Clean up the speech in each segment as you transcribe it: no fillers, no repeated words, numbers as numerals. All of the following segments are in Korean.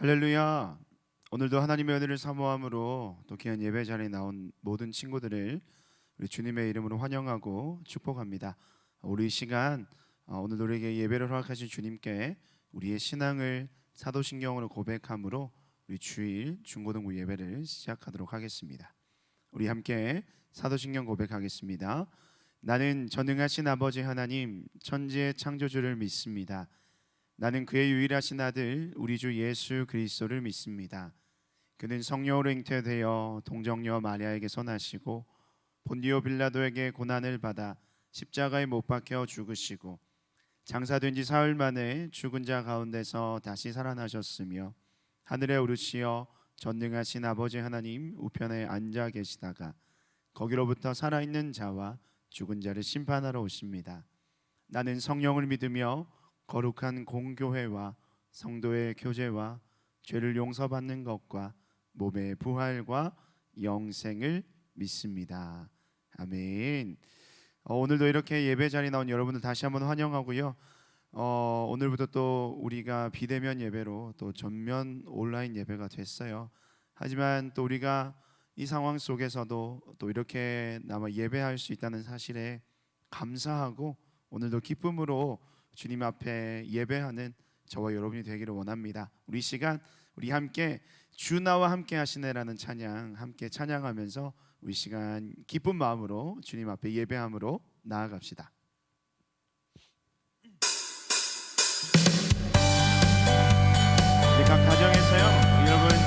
할렐루야. 오늘도 하나님의 은혜를 사모함으로 또 귀한 예배 자리에 나온 모든 친구들을 우리 주님의 이름으로 환영하고 축복합니다. 우리 시간 오늘도 우리에게 예배를 허락하신 주님께 우리의 신앙을 사도신경으로 고백함으로 우리 주일 중고등부 예배를 시작하도록 하겠습니다. 우리 함께 사도신경 고백하겠습니다. 나는 전능하신 아버지 하나님 천지의 창조주를 믿습니다. 나는 그의 유일하신 아들 우리 주 예수 그리스도를 믿습니다. 그는 성령으로 잉태되어 동정녀 마리아에게서 나시고 본디오 빌라도에게 고난을 받아 십자가에 못 박혀 죽으시고 장사된 지 사흘 만에 죽은 자 가운데서 다시 살아나셨으며 하늘에 오르시어 전능하신 아버지 하나님 우편에 앉아 계시다가 거기로부터 살아있는 자와 죽은 자를 심판하러 오십니다. 나는 성령을 믿으며 거룩한 공교회와 성도의 교제와 죄를 용서받는 것과 몸의 부활과 영생을 믿습니다. 아멘. 오늘도 이렇게 예배 자리에 나온 여러분들 다시 한번 환영하고요. 오늘부터 또 우리가 비대면 예배로 또 전면 온라인 예배가 됐어요. 하지만 또 우리가 이 상황 속에서도 또 이렇게 남아 예배할 수 있다는 사실에 감사하고 오늘도 기쁨으로 주님 앞에 예배하는 저와 여러분이 되기를 원합니다. 우리 시간 우리 함께 주 나와 함께 하시네라는 찬양 함께 찬양하면서 우리 시간 기쁜 마음으로 주님 앞에 예배함으로 나아갑시다. 우리 각 가정에서요 여러분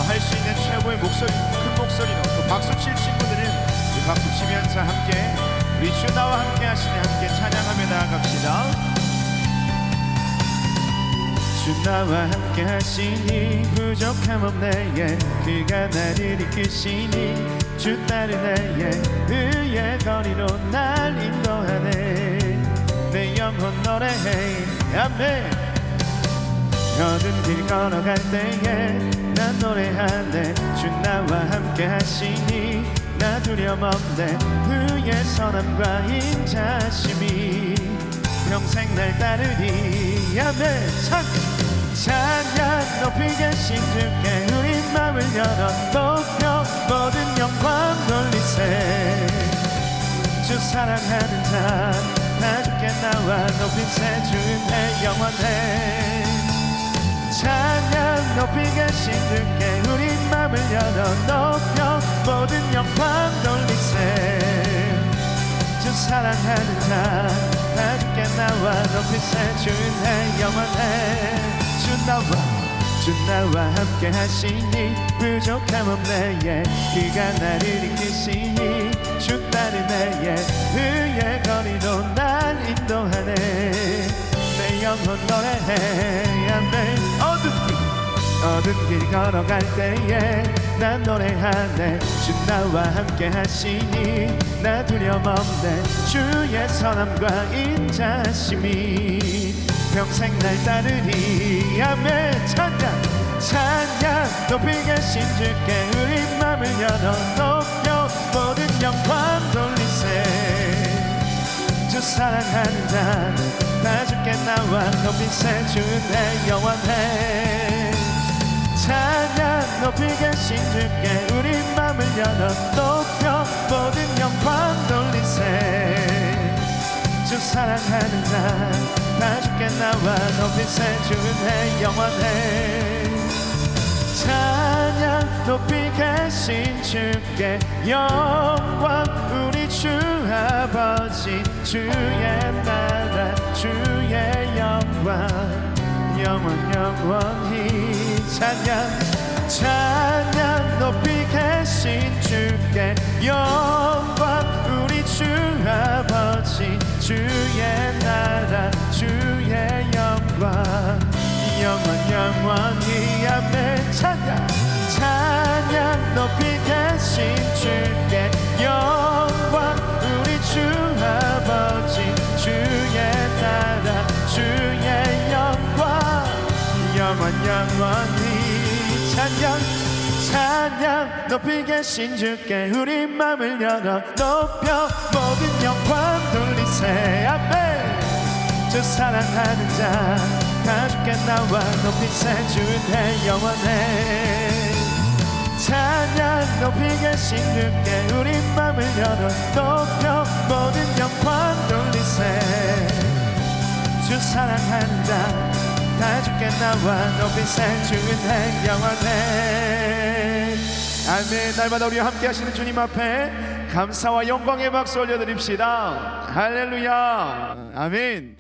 할 수 있는 최고의 목소리 큰 목소리로 또 박수 칠 친구들은 우리 박수 치면서 함께 우리 주 나와 함께 하시네 함께 찬양하며 나아갑시다. 주 나와 함께 하시니 부족함 없네 그가 나를 이끄시니 주 따른 나의 의의 거리로 날 인도하네 내 영혼 노래해 아멘. 어두운 길 걸어갈 때에 난 노래하네 주 나와 함께 하시니 나 두려움 없네 그의 선함과 인자심이 평생 날 따르리 아멘. 찬양 높이 계신 주께 우리 마음을 열어 높여 모든 영광 돌리세 주 사랑하는 자 다 주께 나와 높이세 주의 영원해 찬양 높이 계신 주께 우리 마음을 열어 높여 모든 영광 돌리세 주 사랑하는 자 다 주께 나와 높이세 주의 영원해 주 나와 함께 하시니 부족함 없네 그가 나를 이끄시니 주 따른 나의 의의 거리로 날 인도하네 내 영혼 노래해 아멘. 어두운 길 걸어갈 때에 난 노래하네 주 나와 함께 하시니 나 두려움 없네 주의 선함과 인자심이 평생 날 따르리 아멘. 찬양 높이 계신 주께 우리 마음을 열어 높여 모든 영광 돌리세 주 사랑하는 자 다 주께 나와 높이세 주의 영원해 찬양 높이 계신 주께 우리 마음을 열어 높여 모든 영광 돌리세 주 사랑하는 자 다 주께 나와 높이세 주의 영원해 찬양 높이 계신 주께 영광 우리 주 아버지 주의 나라 주의 영광 영원히 찬양 높이 계신 주께 영광 우리 주 아버지 주의 나라 주의 영광 영원히 아멘. 찬양 높이 계신 주께 영광 우리 주 아버지 주의 나라 주의 영광 영원히 찬양 높이 계신 주께 우리 마음을 열어 높여 모든 영광 돌리세 아멘. 주 사랑하는 자 다 주께 주께 나와 높이세 주의 영원해 찬양 높이 계신 주께 우리 맘을 열어 높여 모든 영광 돌리세 주 사랑한다 다 주께 나와 높이세 주의 영원해 아멘. 날마다 우리와 함께 하시는 주님 앞에 감사와 영광의 박수 올려드립시다. 할렐루야. 아멘.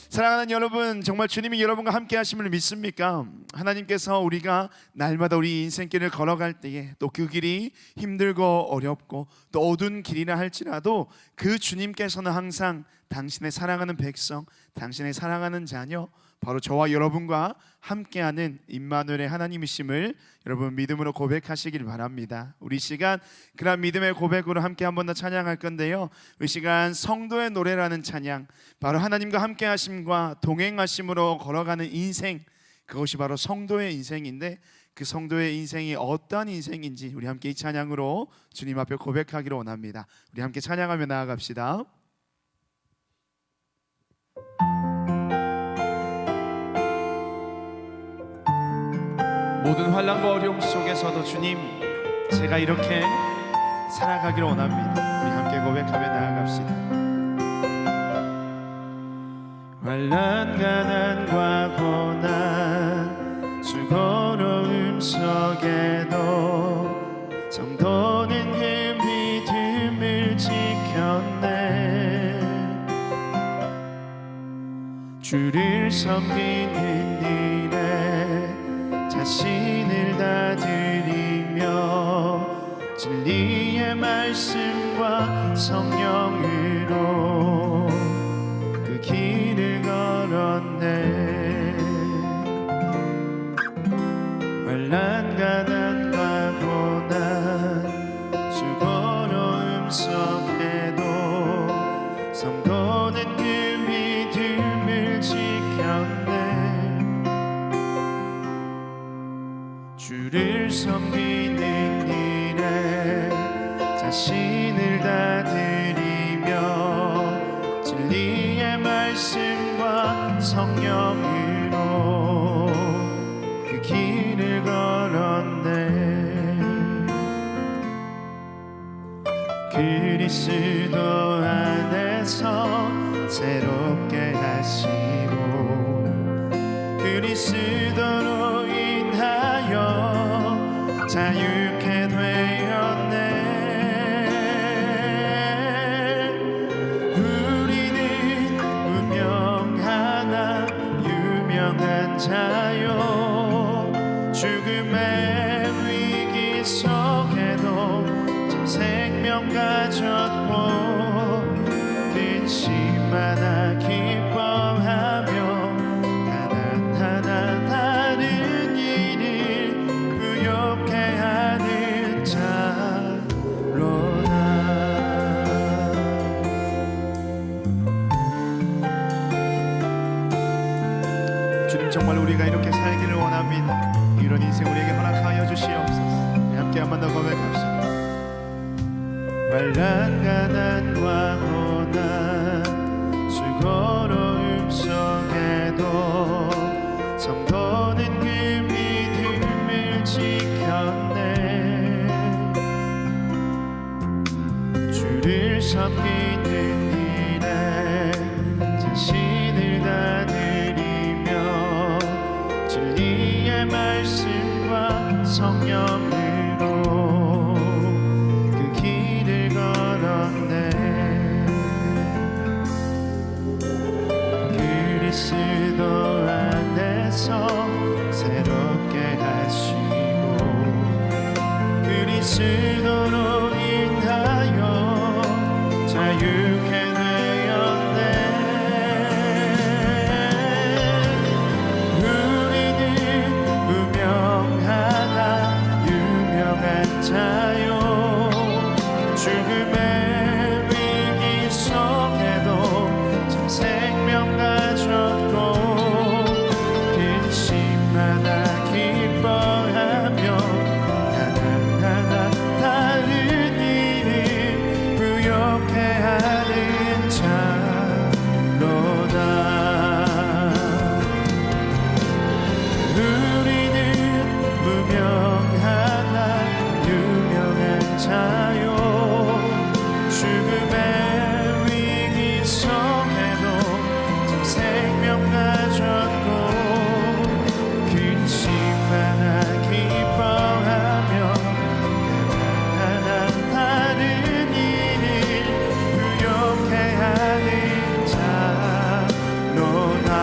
사랑하는 여러분, 정말 주님이 여러분과 함께 하심을 믿습니까? 하나님께서 우리가 날마다 우리 인생길을 걸어갈 때에 또 그 길이 힘들고 어렵고 또 어두운 길이라 할지라도 그 주님께서는 항상 당신의 사랑하는 백성, 당신의 사랑하는 자녀, 바로 저와 여러분과 함께하는 임마누엘의 하나님이심을 여러분 믿음으로 고백하시길 바랍니다. 우리 시간 그런 믿음의 고백으로 함께 한 번 더 찬양할 건데요, 이 시간 성도의 노래라는 찬양, 바로 하나님과 함께하심과 동행하심으로 걸어가는 인생, 그것이 바로 성도의 인생인데 그 성도의 인생이 어떠한 인생인지 우리 함께 이 찬양으로 주님 앞에 고백하기를 원합니다. 우리 함께 찬양하며 나아갑시다. 모든 환난과 어려움 속에서도 주님, 제가 이렇게 살아가기를 원합니다. 우리 함께 고백하며 나아갑시다. 환난, 가난과 고난, 수고로움 속에도 성도는 그 믿음을 지켰네. 주를 섬기는 일에 자신을 다 드리며 진리의 말씀과 성령으로 그 길을 걸었네. 환난, 가난과 고난, 수고로움 속에도 성도는 그 믿음을 지켰네. 주를 섬기는 일에 자신을 다 드리며 진리의 말씀과 성령으로 그 길을 걸었네. 그리스도 안에서 새롭게 하시고 그리스도로 인하여 자유케 되었네. 우리는 무명하나 유명한 자요 죽음의 위기 속에도 참 생명 가졌고 근심하나 기뻐하며 하나하나 다른 일을 부욕해 하는 자로다. 주님, 정말 우리가 이렇게 살기를 원합니다. 이런 인생 우리에게 허락하여 주시옵소서. 함께 한 번 더 고백합시다. 환난, 가난과 고난, 수고로움 속에도 성도는 그 믿음을 지켰네. 주를 섬기는 일에 자신을 다 드리며 진리의 말씀과 성령으로 그 길을 걸었네. 그리스도 안에서 새롭게 하시고 그리스도로 인하여 자유케 되었네. 우리는 무명하나 유명한 자요 죽음의 위기 속에도 참 생명 가졌고 근심 우리는 무명하나 유명한 자요 죽음의 위기 속에도 참 생명 가졌고 근심하나 기뻐하며 가난한 다른 이를 부욕해 하는 자로나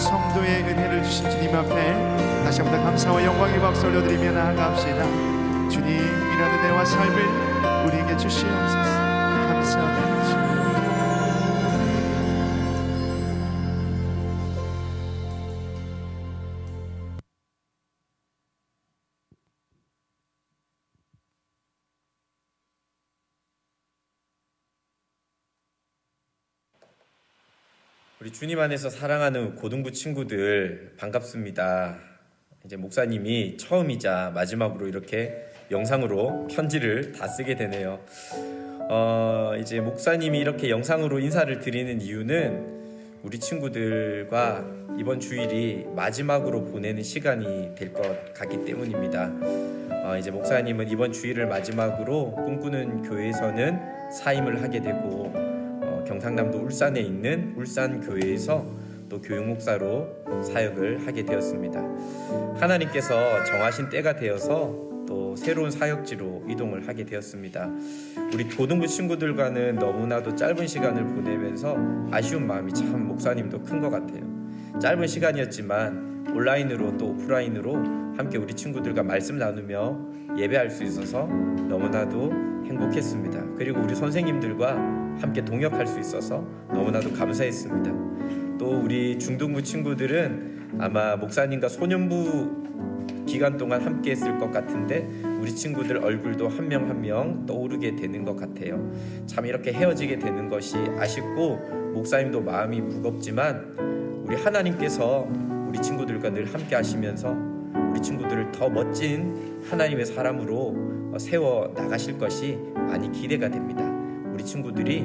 성도의 은혜를 주신 주님 앞에 다시 한번 감사와 영광의 박수 올려드리며 나아갑시다. 주님이라는 은혜와 삶을 우리에게 주시옵소서. 감사합니다. 우리 주님 안에서 사랑하는 고등부 친구들 반갑습니다. 이제 목사님이 처음이자 마지막으로 이렇게 영상으로 편지를 다 쓰게 되네요. 이제 목사님이 이렇게 영상으로 인사를 드리는 이유는 우리 친구들과 이번 주일이 마지막으로 보내는 시간이 될 것 같기 때문입니다. 이제 목사님은 이번 주일을 마지막으로 꿈꾸는 교회에서는 사임을 하게 되고 경상남도 울산에 있는 울산교회에서 또 교육목사로 사역을 하게 되었습니다. 하나님께서 정하신 때가 되어서 또 새로운 사역지로 이동을 하게 되었습니다. 우리 고등부 친구들과는 너무나도 짧은 시간을 보내면서 아쉬운 마음이 참 목사님도 큰 것 같아요. 짧은 시간이었지만 온라인으로 또 오프라인으로 함께 우리 친구들과 말씀 나누며 예배할 수 있어서 너무나도 행복했습니다. 그리고 우리 선생님들과 함께 동역할 수 있어서 너무나도 감사했습니다. 또 우리 중등부 친구들은 아마 목사님과 소년부 기간 동안 함께 했을 것 같은데 우리 친구들 얼굴도 한 명 한 명 떠오르게 되는 것 같아요. 참 이렇게 헤어지게 되는 것이 아쉽고 목사님도 마음이 무겁지만 우리 하나님께서 우리 친구들과 늘 함께 하시면서 우리 친구들을 더 멋진 하나님의 사람으로 세워 나가실 것이 많이 기대가 됩니다. 우리 친구들이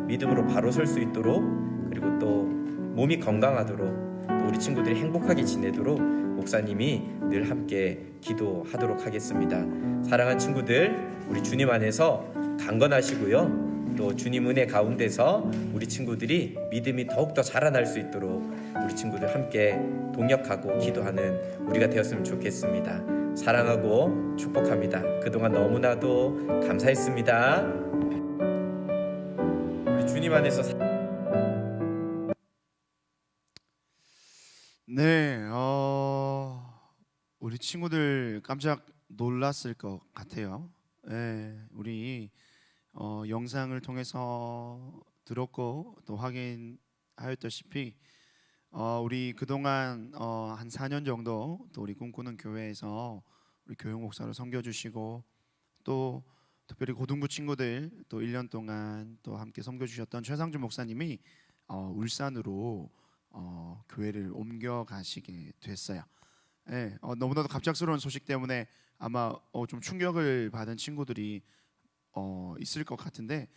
믿음으로 바로 설 수 있도록 그리고 또 몸이 건강하도록 또 우리 친구들이 행복하게 지내도록 목사님이 늘 함께 기도하도록 하겠습니다. 사랑하는 친구들, 우리 주님 안에서 강건하시고요. 또 주님 은혜 가운데서 우리 친구들이 믿음이 더욱더 자라날 수 있도록 우리 친구들 함께 동역하고 기도하는 우리가 되었으면 좋겠습니다. 사랑하고 축복합니다. 그동안 너무나도 감사했습니다. 우리 주님 안에서 네, 우리 친구들 깜짝 놀랐을 것 같아요. 네, 우리 영상을 통해서 들었고 또 확인하였다시피 우리 그동안 한 4년 정도 또 우리 꿈꾸는 교회에서 우리 교육 목사로 섬겨주시고 또 특별히 고등부 친구들 또 1년 동안 또 함께 섬겨주셨던 최상준 목사님이 울산으로 교회를 옮겨가시게 됐어요. 네, 너무나도 갑작스러운 소식 때문에 아마 좀 충격을 받은 친구들이 있을 것 같은데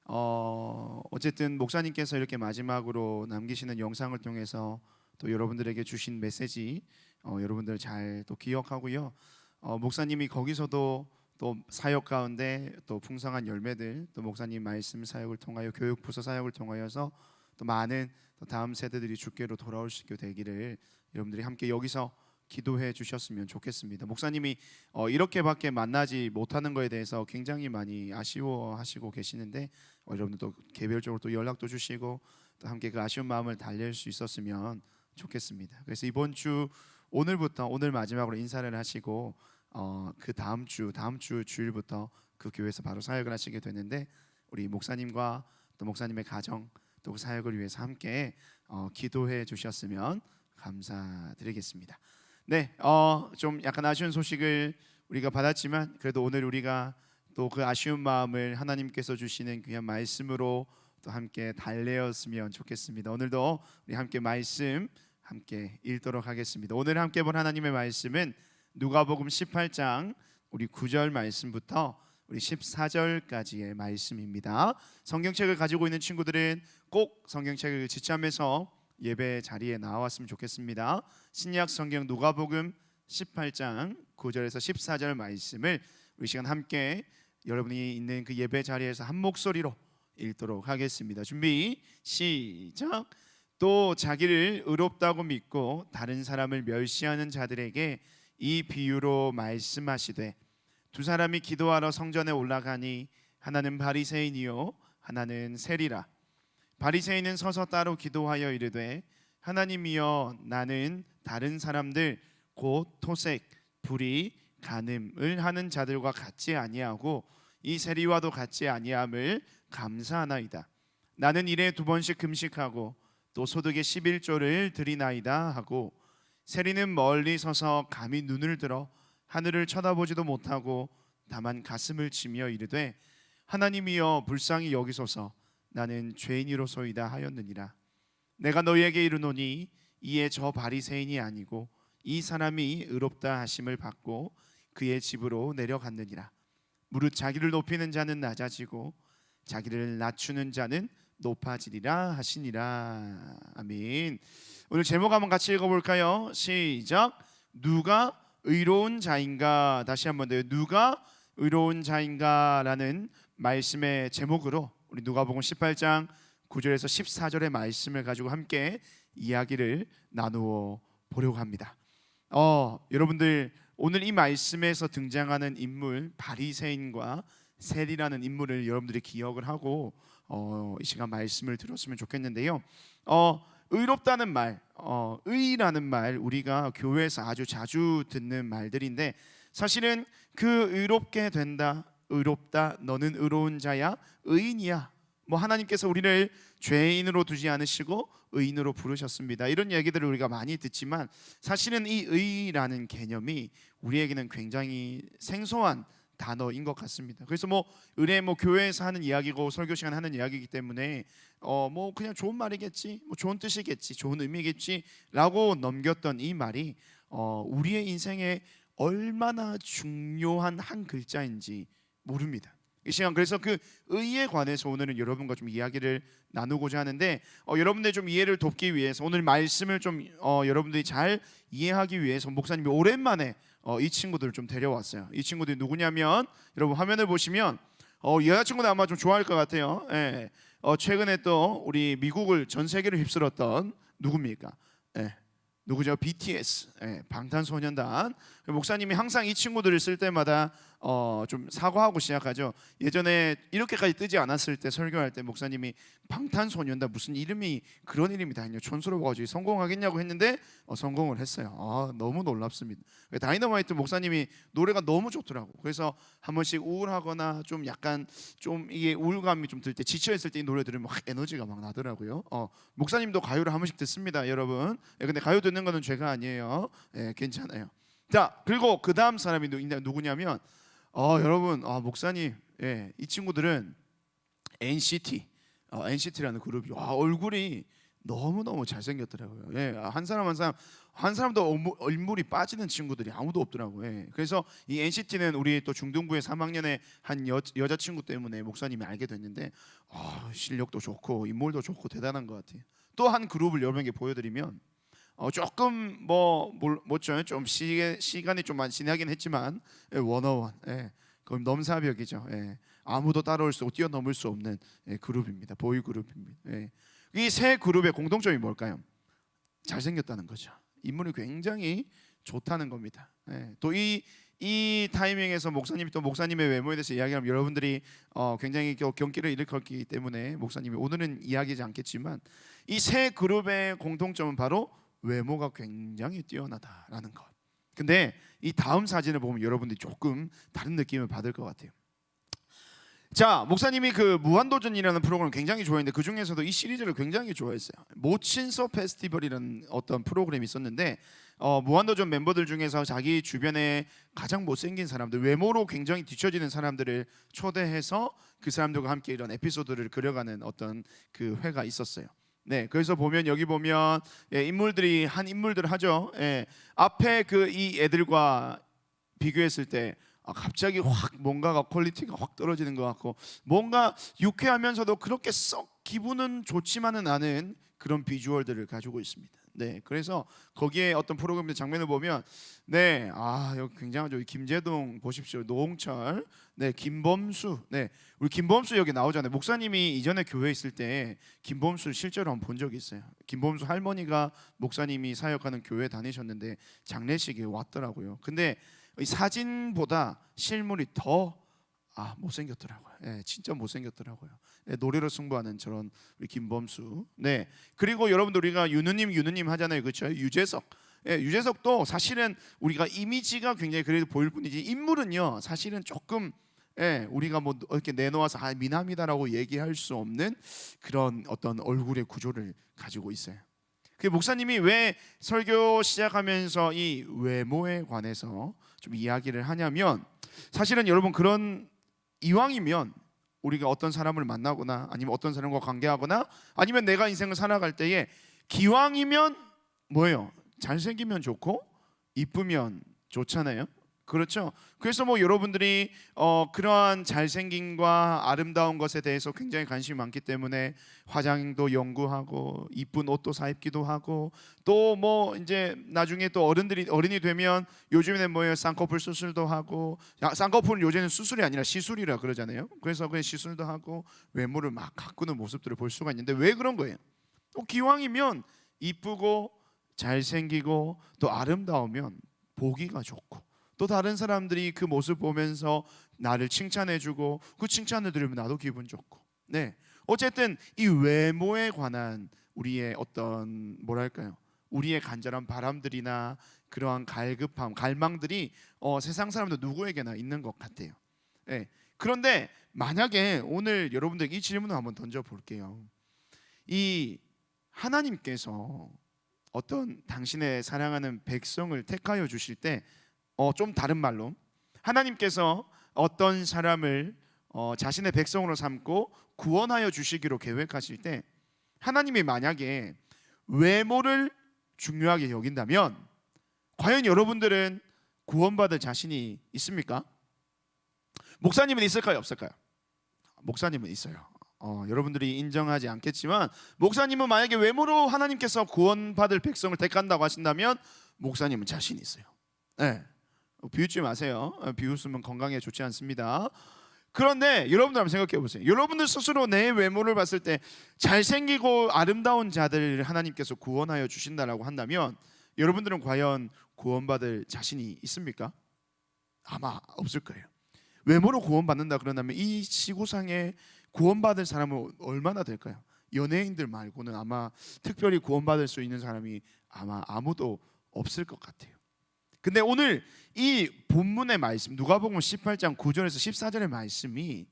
어쨌든 목사님께서 이렇게 마지막으로 남기시는 영상을 통해서 또 여러분들에게 주신 메시지 여러분들 잘 또 기억하고요. 목사님이 거기서도 또 또 사역 가운데 또 풍성한 열매들, 또 목사님 말씀 사역을 통하여 교육 부서 사역을 통하여서 또 많은 또 다음 세대들이 주께로 돌아올 수 있게 되기를 여러분들이 함께 여기서 기도해 주셨으면 좋겠습니다. 목사님이 이렇게밖에 만나지 못하는 거에 대해서 굉장히 많이 아쉬워하시고 계시는데 여러분들도 개별적으로 또 연락도 주시고 또 함께 그 아쉬운 마음을 달랠 수 있었으면 좋겠습니다. 그래서 이번 주 오늘부터 오늘 마지막으로 인사를 하시고 그 다음 주 주일부터 그 교회에서 바로 사역을 하시게 되는데 우리 목사님과 또 목사님의 가정 또 그 사역을 위해서 함께 기도해 주셨으면 감사드리겠습니다. 네, 좀 약간 아쉬운 소식을 우리가 받았지만 그래도 오늘 우리가 또 그 아쉬운 마음을 하나님께서 주시는 귀한 말씀으로 또 함께 달래었으면 좋겠습니다. 오늘도 우리 함께 말씀 함께 읽도록 하겠습니다. 오늘 함께 본 하나님의 말씀은 누가복음 18장 우리 9절 말씀부터 우리 14절까지의 말씀입니다. 성경책을 가지고 있는 친구들은 꼭 성경책을 지참해서 예배 자리에 나왔으면 좋겠습니다. 신약 성경 누가복음 18장 9절에서 14절 말씀을 우리 시간 함께 여러분이 있는 그 예배 자리에서 한 목소리로 읽도록 하겠습니다. 준비 시작. 또 자기를 의롭다고 믿고 다른 사람을 멸시하는 자들에게 이 비유로 말씀하시되 두 사람이 기도하러 성전에 올라가니 하나는 바리새인이요 하나는 세리라. 바리새인은 서서 따로 기도하여 이르되 하나님이여 나는 다른 사람들 곧 토색, 불의, 간음을 하는 자들과 같지 아니하고 이 세리와도 같지 아니함을 감사하나이다. 나는 일에 2번씩 금식하고 또 소득의 11조를 드리나이다 하고 세리는 멀리 서서 감히 눈을 들어 하늘을 쳐다보지도 못하고 다만 가슴을 치며 이르되 하나님이여 불쌍히 여기소서 나는 죄인이로소이다 하였느니라. 내가 너희에게 이르노니 이에 저 바리새인이 아니고 이 사람이 의롭다 하심을 받고 그의 집으로 내려갔느니라. 무릇 자기를 높이는 자는 낮아지고 자기를 낮추는 자는 높아지리라 하시니라. 아멘. 오늘 제목 한번 같이 읽어볼까요? 시작. 누가 의로운 자인가. 다시 한번 더요. 누가 의로운 자인가라는 말씀의 제목으로 우리 누가복음 18장 9절에서 14절의 말씀을 가지고 함께 이야기를 나누어 보려고 합니다. 여러분들 오늘 이 말씀에서 등장하는 인물 바리새인과 세리라는 인물을 여러분들이 기억을 하고 이 시간 말씀을 들었으면 좋겠는데요. 의롭다는 말, 의라는 말 우리가 교회에서 아주 자주 듣는 말들인데 사실은 그 의롭게 된다, 의롭다, 너는 의로운 자야, 의인이야. 뭐 하나님께서 우리를 죄인으로 두지 않으시고 의인으로 부르셨습니다. 이런 얘기들을 우리가 많이 듣지만 사실은 이 의라는 개념이 우리에게는 굉장히 생소한 단어인 것 같습니다. 그래서 뭐 의례 교회에서 하는 이야기고 설교 시간 하는 이야기이기 때문에 뭐 그냥 좋은 말이겠지, 뭐 좋은 뜻이겠지, 좋은 의미겠지라고 넘겼던 이 말이 우리의 인생에 얼마나 중요한 한 글자인지 모릅니다. 이 시간 그래서 그 의에 관해서 오늘은 여러분과 좀 이야기를 나누고자 하는데 여러분들 좀 이해를 돕기 위해서 오늘 말씀을 좀 여러분들이 잘 이해하기 위해서 목사님이 오랜만에 이 친구들을 좀 데려왔어요. 이 친구들이 누구냐면 여러분 화면을 보시면 여자친구는 아마 좀 좋아할 것 같아요. 예. 최근에 또 우리 미국을 전 세계를 휩쓸었던 누굽니까? 예. 누구죠? BTS, 방탄소년단. 목사님이 항상 이 친구들을 쓸 때마다 좀 사과하고 시작하죠. 예전에 이렇게까지 뜨지 않았을 때 설교할 때 목사님이 방탄소년단 무슨 이름이 그런 이름이 다 있냐, 촌스러워가지고 성공하겠냐고 했는데 성공을 했어요. 너무 놀랍습니다. 다이너마이트 목사님이 노래가 너무 좋더라고. 그래서 한 번씩 우울하거나 좀 약간 좀 이게 우울감이 좀 들 때, 지쳐 있을 때 이 노래 들으면 막 에너지가 막 나더라고요. 목사님도 가요를 한 번씩 듣습니다, 여러분. 근데 가요 듣는 거는 죄가 아니에요. 괜찮아요. 자, 그리고 그 다음 사람이 누구냐면 여러분 목사님, 이 친구들은 NCT라는 그룹이 얼굴이 너무너무 잘생겼더라고요. 한 사람도 얼굴이 빠지는 친구들이 아무도 없더라고요. 그래서 이 NCT는 우리 또 중등부의 3학년의 한 여자친구 때문에 목사님이 알게 됐는데 실력도 좋고 인물도 좋고 대단한 것 같아요. 또 한 그룹을 여러분에게 보여드리면 조금 뭐죠? 좀 시간이 좀 많이 지나긴 했지만 워너원. 그럼 넘사벽이죠. 예. 아무도 따라올 수 없고 뛰어넘을 수 없는 그룹입니다. 보이 그룹입니다. 예. 이 세 그룹의 공통점이 뭘까요? 잘생겼다는 거죠. 인물이 굉장히 좋다는 겁니다. 예. 또 이 타이밍에서 목사님이 또 목사님의 외모에 대해서 이야기하면 여러분들이 굉장히 경기를 일으켰기 때문에 목사님이 오늘은 이야기하지 않겠지만 이 세 그룹의 공통점은 바로 외모가 굉장히 뛰어나다라는 것. 근데 이 다음 사진을 보면 여러분들이 조금 다른 느낌을 받을 것 같아요. 자, 목사님이 그 무한도전이라는 프로그램을 굉장히 좋아했는데 그 중에서도 이 시리즈를 굉장히 좋아했어요. 모친서 페스티벌이라는 어떤 프로그램이 있었는데 무한도전 멤버들 중에서 자기 주변에 가장 못생긴 사람들, 외모로 굉장히 뒤처지는 사람들을 초대해서 그 사람들과 함께 이런 에피소드를 그려가는 어떤 그 회가 있었어요. 네, 그래서 보면 여기 보면 인물들이 한 인물들 하죠. 앞에 그 이 애들과 비교했을 때 갑자기 확 뭔가가 퀄리티가 확 떨어지는 것 같고 뭔가 유쾌하면서도 그렇게 썩 기분은 좋지만은 않은 그런 비주얼들을 가지고 있습니다. 네, 그래서 거기에 어떤 프로그램의 장면을 보면 네, 여기 굉장하죠. 김재동 보십시오, 노홍철, 네, 김범수, 네, 우리 김범수 여기 나오잖아요. 목사님이 이전에 교회에 있을 때 김범수를 실제로 한번 본 적이 있어요. 김범수 할머니가 목사님이 사역하는 교회 다니셨는데 장례식에 왔더라고요. 근데 이 사진보다 실물이 더 못생겼더라고요. 진짜 못생겼더라고요. 노래로 승부하는 저런 우리 김범수. 네. 그리고 여러분들 우리가 유느님 하잖아요, 그렇죠? 유재석. 유재석도 사실은 우리가 이미지가 굉장히 그래도 보일 뿐이지 인물은요 사실은 조금 우리가 뭐 이렇게 내놓아서 미남이다라고 얘기할 수 없는 그런 어떤 얼굴의 구조를 가지고 있어요. 그 목사님이 왜 설교 시작하면서 이 외모에 관해서 좀 이야기를 하냐면 사실은 여러분 그런 이왕이면 우리가 어떤 사람을 만나거나 아니면 어떤 사람과 관계하거나 아니면 내가 인생을 살아갈 때에 기왕이면 뭐예요? 잘생기면 좋고 이쁘면 좋잖아요. 그렇죠. 그래서 뭐 여러분들이 그러한 잘생김과 아름다운 것에 대해서 굉장히 관심이 많기 때문에 화장도 연구하고 이쁜 옷도 사 입기도 하고 또 뭐 이제 나중에 또 어른이 되면 요즘에는 뭐예요? 쌍꺼풀 수술도 하고 쌍꺼풀은 요새는 수술이 아니라 시술이라 그러잖아요. 그래서 그 시술도 하고 외모를 막 가꾸는 모습들을 볼 수가 있는데 왜 그런 거예요? 또 기왕이면 이쁘고 잘생기고 또 아름다우면 보기가 좋고 또 다른 사람들이 그 모습 보면서 나를 칭찬해주고 그 칭찬을 들으면 나도 기분 좋고 네, 어쨌든 이 외모에 관한 우리의 어떤 뭐랄까요, 우리의 간절한 바람들이나 그러한 갈급함, 갈망들이 세상 사람들 누구에게나 있는 것 같아요. 네. 그런데 만약에 오늘 여러분들 이 질문을 한번 던져볼게요. 이 하나님께서 어떤 당신의 사랑하는 백성을 택하여 주실 때 좀 다른 말로 하나님께서 어떤 사람을 자신의 백성으로 삼고 구원하여 주시기로 계획하실 때 하나님이 만약에 외모를 중요하게 여긴다면 과연 여러분들은 구원받을 자신이 있습니까? 목사님은 있을까요? 없을까요? 목사님은 있어요. 여러분들이 인정하지 않겠지만 목사님은 만약에 외모로 하나님께서 구원받을 백성을 택한다고 하신다면 목사님은 자신이 있어요. 네. 비웃지 마세요. 비웃으면 건강에 좋지 않습니다. 그런데 여러분들 한번 생각해 보세요. 여러분들 스스로 내 외모를 봤을 때 잘생기고 아름다운 자들을 하나님께서 구원하여 주신다라고 한다면 여러분들은 과연 구원받을 자신이 있습니까? 아마 없을 거예요. 외모로 구원받는다 그런다면 이 지구상에 구원받을 사람은 얼마나 될까요? 연예인들 말고는 아마 특별히 구원받을 수 있는 사람이 아마 아무도 없을 것 같아요. 근데 오늘 이 본문의 말씀 누가복음 18장 9절에서 14절의 말씀이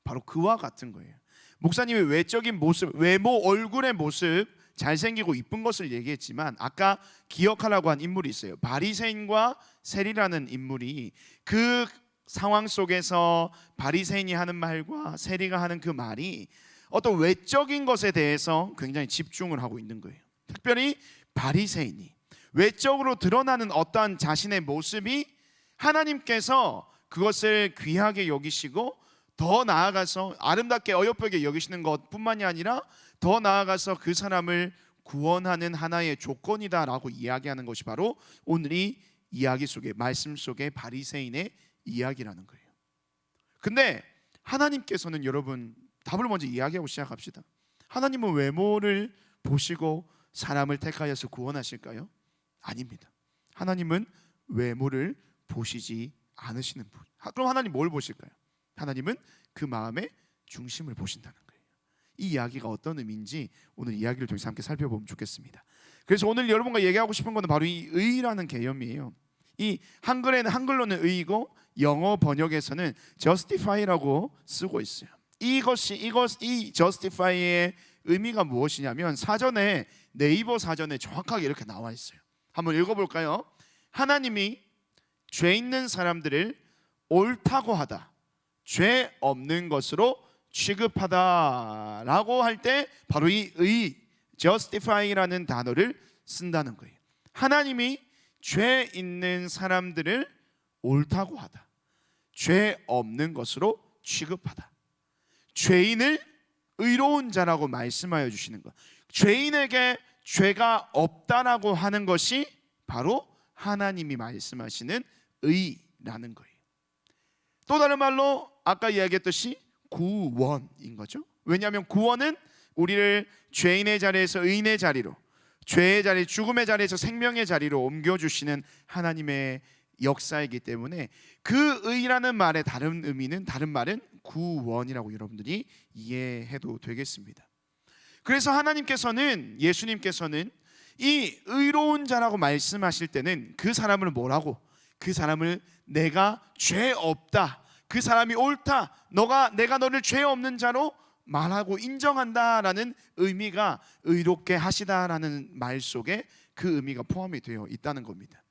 바로 그와 같은 거예요. 목사님이 외적인 모습, 외모, 얼굴의 모습, 잘생기고 이쁜 것을 얘기했지만 아까 기억하라고 한 인물이 있어요. 바리새인과 세리라는 인물이 그 상황 속에서 바리새인이 하는 말과 세리가 하는 그 말이 어떤 외적인 것에 대해서 굉장히 집중을 하고 있는 거예요. 특별히 바리새인이 외적으로 드러나는 어떠한 자신의 모습이 하나님께서 그것을 귀하게 여기시고 더 나아가서 아름답게 어여쁘게 여기시는 것뿐만이 아니라 더 나아가서 그 사람을 구원하는 하나의 조건이다라고 이야기하는 것이 바로 오늘 이 이야기 속에 말씀 속에 바리새인의 이야기라는 거예요. 근데 하나님께서는 여러분 답을 먼저 이야기하고 시작합시다. 하나님은 외모를 보시고 사람을 택하여서 구원하실까요? 아닙니다. 하나님은 외모를 보시지 않으시는 분. 그럼 하나님 뭘 보실까요? 하나님은 그 마음의 중심을 보신다는 거예요. 이 이야기가 어떤 의미인지 오늘 이야기를 통해서 함께 살펴보면 좋겠습니다. 그래서 오늘 여러분과 얘기하고 싶은 것은 바로 이 의라는 개념이에요. 이 한글로는 의이고 영어 번역에서는 justify라고 쓰고 있어요. 이 justify의 의미가 무엇이냐면 사전에 네이버 사전에 정확하게 이렇게 나와 있어요. 한번 읽어볼까요? 하나님이 죄 있는 사람들을 옳다고 하다, 죄 없는 것으로 취급하다라고 할 때 바로 이 의, justify라는 단어를 쓴다는 거예요. 하나님이 죄 있는 사람들을 옳다고 하다, 죄 없는 것으로 취급하다, 죄인을 의로운 자라고 말씀하여 주시는 것, 죄인에게 죄가 없다라고 하는 것이 바로 하나님이 말씀하시는 의라는 거예요. 또 다른 말로 아까 이야기했듯이 구원인 거죠. 왜냐하면 구원은 우리를 죄인의 자리에서 의인의 자리로, 죄의 자리, 죽음의 자리에서 생명의 자리로 옮겨주시는 하나님의 역사이기 때문에 그 의라는 말의 다른 의미는, 다른 말은 구원이라고 여러분들이 이해해도 되겠습니다. 그래서 하나님께서는, 예수님께서는 이 의로운 자라고 말씀하실 때는 그 사람을 뭐라고? 그 사람을 내가 죄 없다, 그 사람이 옳다, 내가 너를 죄 없는 자로 말하고 인정한다라는 의미가 의롭게 하시다라는 말 속에 그 의미가 포함이 되어 있다는 겁니다.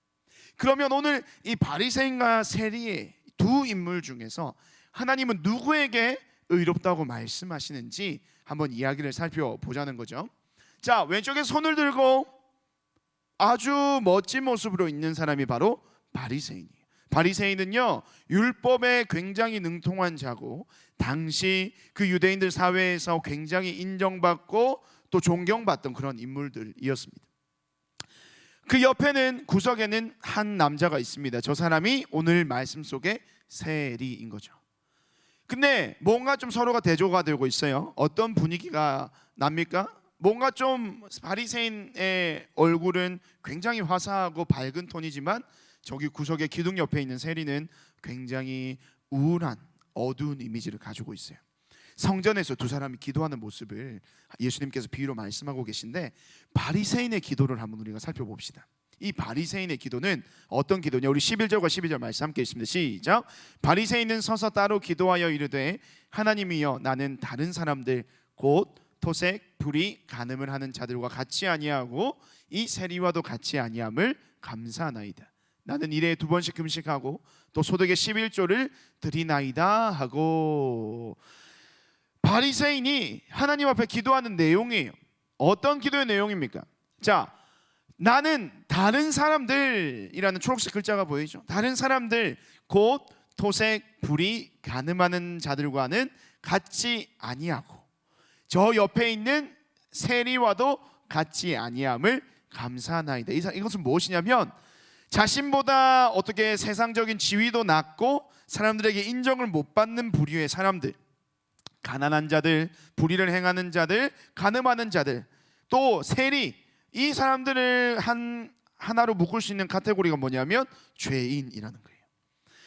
그러면 오늘 이 바리새인과 세리의 두 인물 중에서 하나님은 누구에게 의롭다고 말씀하시는지 한번 이야기를 살펴보자는 거죠. 자, 왼쪽에 손을 들고 아주 멋진 모습으로 있는 사람이 바로 바리새인이에요. 바리새인은요, 율법에 굉장히 능통한 자고 당시 그 유대인들 사회에서 굉장히 인정받고 또 존경받던 그런 인물들이었습니다. 그 옆에는, 구석에는 한 남자가 있습니다. 저 사람이 오늘 말씀 속에 세리인 거죠. 근데 뭔가 좀 서로가 대조가 되고 있어요. 어떤 분위기가 납니까? 뭔가 좀 바리새인의 얼굴은 굉장히 화사하고 밝은 톤이지만 저기 구석의 기둥 옆에 있는 세리는 굉장히 우울한 어두운 이미지를 가지고 있어요. 성전에서 두 사람이 기도하는 모습을 예수님께서 비유로 말씀하고 계신데, 바리새인의 기도를 한번 우리가 살펴봅시다. 이 바리새인의 기도는 어떤 기도냐? 우리 11절과 12절 말씀 함께 읽습니다. 시작. 바리새인은 서서 따로 기도하여 이르되 하나님이여, 나는 다른 사람들 곧 토색, 불의, 간음을 하는 자들과 같이 아니하고 이 세리와도 같이 아니함을 감사하나이다. 나는 일에 2번씩 금식하고 또 소득의 11조를 드리나이다 하고. 바리새인이 하나님 앞에 기도하는 내용이에요. 어떤 기도의 내용입니까? 자, 나는 다른 사람들이라는 초록색 글자가 보이죠. 다른 사람들 곧 토색, 불의, 간음하는 자들과는 같이 아니하고 저 옆에 있는 세리와도 같이 아니함을 감사하나이다. 이것은 무엇이냐면 자신보다 어떻게 세상적인 지위도 낮고 사람들에게 인정을 못 받는 부류의 사람들, 가난한 자들, 불의를 행하는 자들, 간음하는 자들, 또 세리, 이 사람들을 하나로 묶을 수 있는 카테고리가 뭐냐면 죄인이라는 거예요.